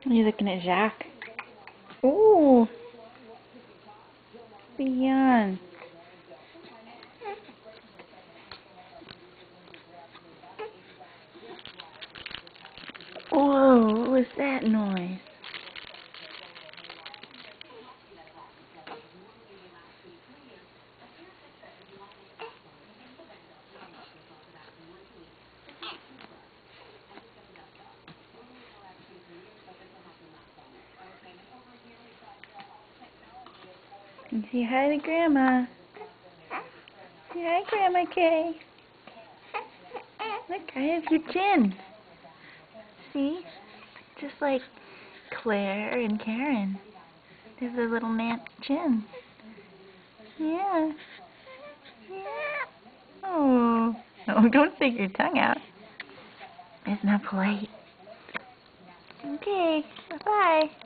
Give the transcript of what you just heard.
Are you looking at Jack? Ooh, Leon. Whoa, what was that noise? And say hi to Grandma. Say hi, Grandma Kay. Look, I have your chin. See? Just like Claire and Karen. There's a little man chin. Yeah. Yeah. Oh. No, don't stick your tongue out. It's not polite. Okay. Bye-bye.